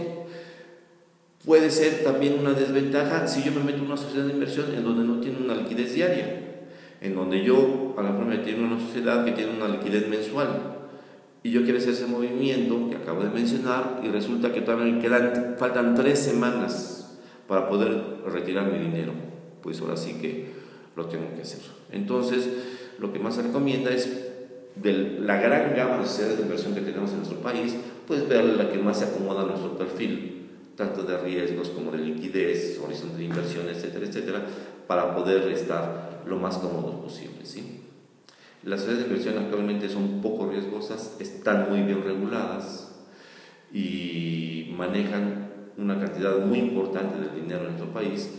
puede ser también una desventaja si yo me meto en una sociedad de inversión en donde no tiene una liquidez diaria, en donde yo a lo mejor me meto en una sociedad que tiene una liquidez mensual y yo quiero hacer ese movimiento que acabo de mencionar y resulta que todavía me faltan 3 semanas para poder retirar mi dinero. Pues ahora sí que lo tengo que hacer. Entonces, lo que más se recomienda es, de la gran gama de sociedades de inversión que tenemos en nuestro país, pues ver la que más se acomoda a nuestro perfil, tanto de riesgos como de liquidez, horizonte de inversión, etcétera, etcétera, para poder estar lo más cómodos posible, ¿sí? Las sociedades de inversión actualmente son poco riesgosas, están muy bien reguladas y manejan una cantidad muy importante de dinero en nuestro país,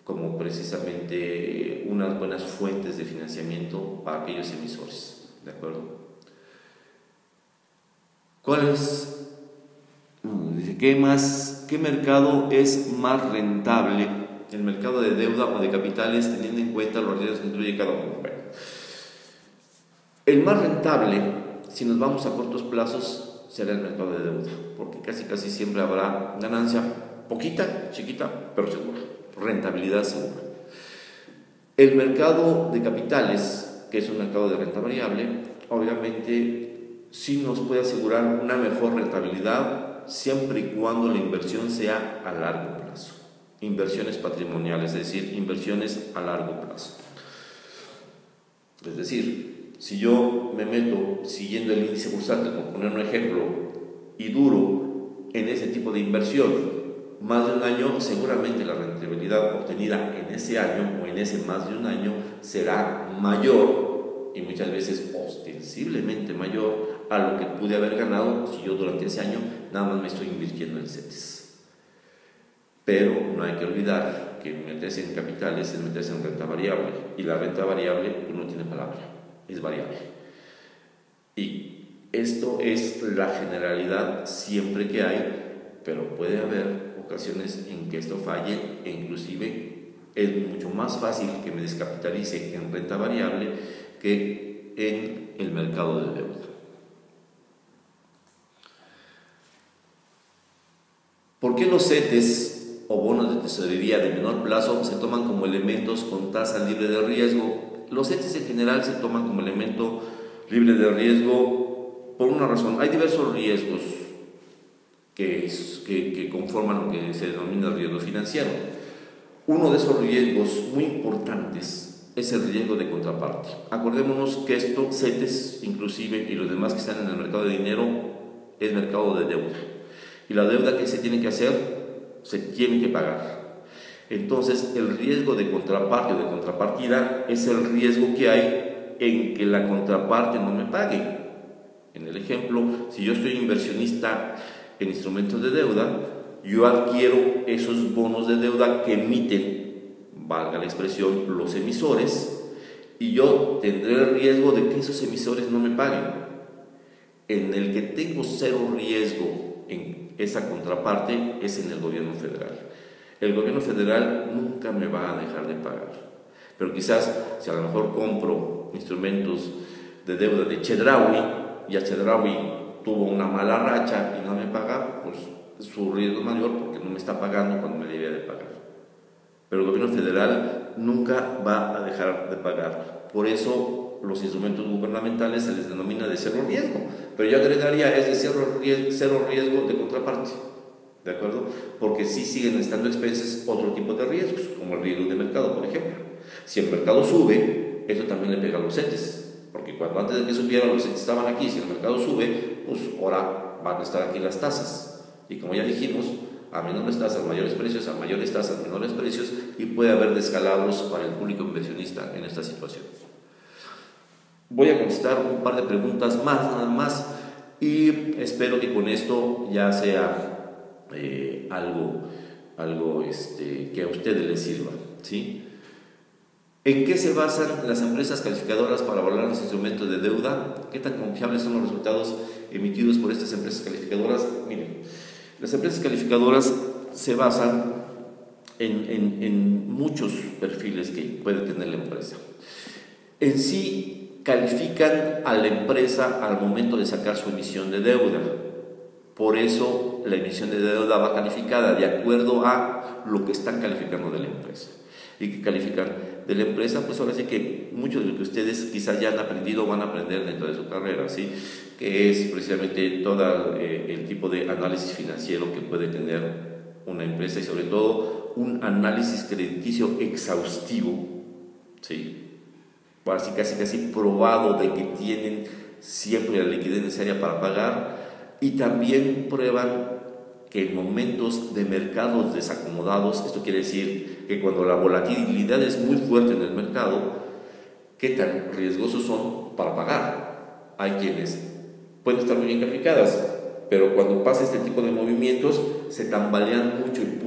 como precisamente unas buenas fuentes de financiamiento para aquellos emisores. ¿De acuerdo? ¿Cuál es? Dice, ¿qué mercado es más rentable? ¿El mercado de deuda o de capitales, teniendo en cuenta los riesgos que incluye cada uno? Bueno, el más rentable, si nos vamos a cortos plazos, será el mercado de deuda, porque casi siempre habrá ganancia, poquita, chiquita, pero segura, rentabilidad segura. El mercado de capitales, que es un mercado de renta variable, obviamente sí nos puede asegurar una mejor rentabilidad siempre y cuando la inversión sea a largo plazo. Inversiones patrimoniales, es decir, inversiones a largo plazo. Es decir, si yo me meto siguiendo el índice bursátil, por poner un ejemplo, y duro en ese tipo de inversión más de un año, seguramente la rentabilidad obtenida en ese año o en ese más de un año será mayor y muchas veces ostensiblemente mayor a lo que pude haber ganado si yo durante ese año nada más me estoy invirtiendo en CETES. Pero no hay que olvidar que meterse en capitales es meterse en renta variable, y la renta variable no tiene palabra, es variable. Y esto es la generalidad siempre que hay, pero puede haber ocasiones en que esto falle e inclusive es mucho más fácil que me descapitalice en renta variable que en el mercado de deuda. ¿Por qué los CETES o bonos de tesorería de menor plazo se toman como elementos con tasa libre de riesgo? Los CETES en general se toman como elemento libre de riesgo por una razón. Hay diversos riesgos que conforman lo que se denomina riesgo financiero. Uno de esos riesgos muy importantes es el riesgo de contraparte. Acordémonos que esto, CETES inclusive y los demás que están en el mercado de dinero, es mercado de deuda. Y la deuda que se tiene que hacer, se tiene que pagar. Entonces, el riesgo de contraparte o de contrapartida es el riesgo que hay en que la contraparte no me pague. En el ejemplo, si yo soy inversionista en instrumentos de deuda, yo adquiero esos bonos de deuda que emiten, valga la expresión, los emisores, y yo tendré el riesgo de que esos emisores no me paguen. En el que tengo cero riesgo en esa contraparte es en el gobierno federal. El gobierno federal nunca me va a dejar de pagar, pero quizás si a lo mejor compro instrumentos de deuda de Chedraui y a Chedraui tuvo una mala racha y no me paga, pues su riesgo es mayor porque no me está pagando cuando me debía de pagar. Pero el gobierno federal nunca va a dejar de pagar. Por eso los instrumentos gubernamentales se les denomina de cero riesgo. Pero yo agregaría es de cero riesgo de contraparte. ¿De acuerdo? Porque sí siguen estando expensas otro tipo de riesgos, como el riesgo de mercado, por ejemplo. Si el mercado sube, eso también le pega a los CETES. Porque cuando antes de que subiera los CETES estaban aquí, si el mercado sube, pues ahora van a estar aquí las tasas. Y como ya dijimos, a menores tasas, mayores precios, a mayores tasas, menores precios, y puede haber descalabros para el público inversionista en esta situación. Voy a contestar un par de preguntas más, nada más, y espero que con esto ya sea algo que a ustedes les sirva, ¿sí? ¿En qué se basan las empresas calificadoras para valorar los instrumentos de deuda? ¿Qué tan confiables son los resultados emitidos por estas empresas calificadoras? Miren, las empresas calificadoras se basan en muchos perfiles que puede tener la empresa. En sí, califican a la empresa al momento de sacar su emisión de deuda. Por eso, la emisión de deuda va calificada de acuerdo a lo que están calificando de la empresa. ¿Y que califican de la empresa? Pues ahora sí que mucho de lo que ustedes quizás ya han aprendido o van a aprender dentro de su carrera, ¿sí? Que es precisamente todo el tipo de análisis financiero que puede tener una empresa y sobre todo un análisis crediticio exhaustivo, ¿sí? Así casi probado de que tienen siempre la liquidez necesaria para pagar, y también prueban que en momentos de mercados desacomodados, esto quiere decir que cuando la volatilidad es muy fuerte en el mercado, qué tan riesgosos son para pagar. Hay quienes pueden estar muy bien calificadas, pero cuando pasa este tipo de movimientos se tambalean mucho y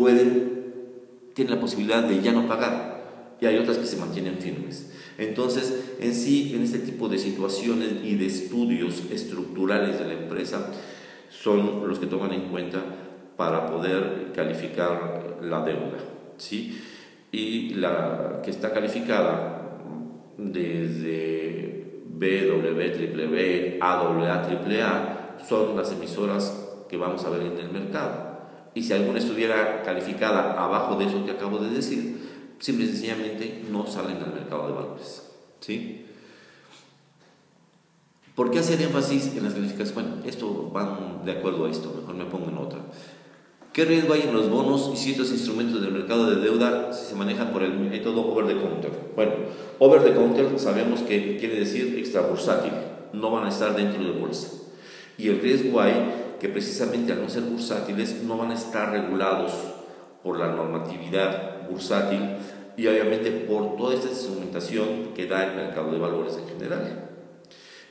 tienen la posibilidad de ya no pagar, y hay otras que se mantienen firmes. Entonces, en sí, en este tipo de situaciones y de estudios estructurales de la empresa son los que toman en cuenta para poder calificar la deuda, ¿sí? Y la que está calificada desde BBB, AAA, son las emisoras que vamos a ver en el mercado. Y si alguna estuviera calificada abajo de eso que acabo de decir, simple y sencillamente no salen al mercado de valores, ¿sí? ¿Por qué hacer énfasis en las calificaciones? Bueno, esto van de acuerdo a esto, mejor me pongo en otra. ¿Qué riesgo hay en los bonos y ciertos instrumentos del mercado de deuda si se manejan por el método over the counter? Bueno, over the counter sabemos que quiere decir extra bursátil, no van a estar dentro de bolsa. Y el riesgo hay que precisamente al no ser bursátiles no van a estar regulados por la normatividad bursátil y obviamente por toda esta instrumentación que da el mercado de valores en general.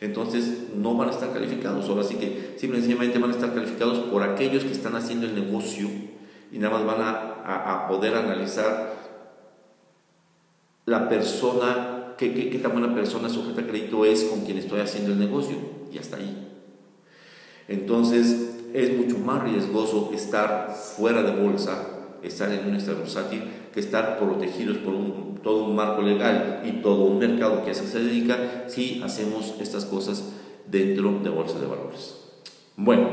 Entonces no van a estar calificados, ahora sí que simplemente van a estar calificados por aquellos que están haciendo el negocio y nada más van a poder analizar la persona, qué tan buena persona sujeta a crédito es con quien estoy haciendo el negocio, y hasta ahí. Entonces es mucho más riesgoso estar fuera de bolsa, estar en un extra bursátil, que estar protegidos por todo un marco legal y todo un mercado que a eso se dedica si hacemos estas cosas dentro de bolsa de valores. Bueno,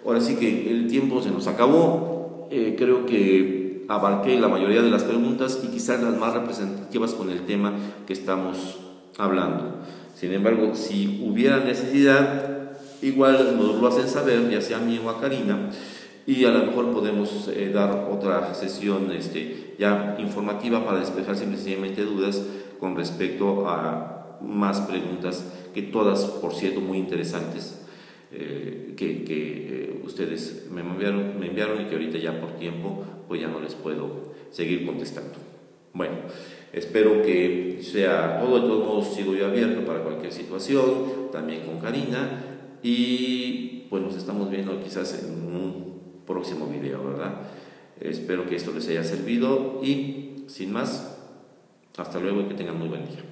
ahora sí que el tiempo se nos acabó. Creo que abarqué la mayoría de las preguntas y quizás las más representativas con el tema que estamos hablando. Sin embargo, si hubiera necesidad, igual nos lo hacen saber, ya sea a mí o a Karina, y a lo mejor podemos dar otra sesión ya informativa para despejar sencillamente dudas con respecto a más preguntas que todas, por cierto, muy interesantes, que ustedes me enviaron y que ahorita ya por tiempo pues ya no les puedo seguir contestando. Bueno, espero que sea todo. De todos modos, sigo yo abierto para cualquier situación, también con Karina, y pues nos estamos viendo quizás en un próximo video, ¿verdad? Espero que esto les haya servido y sin más, hasta luego y que tengan muy buen día.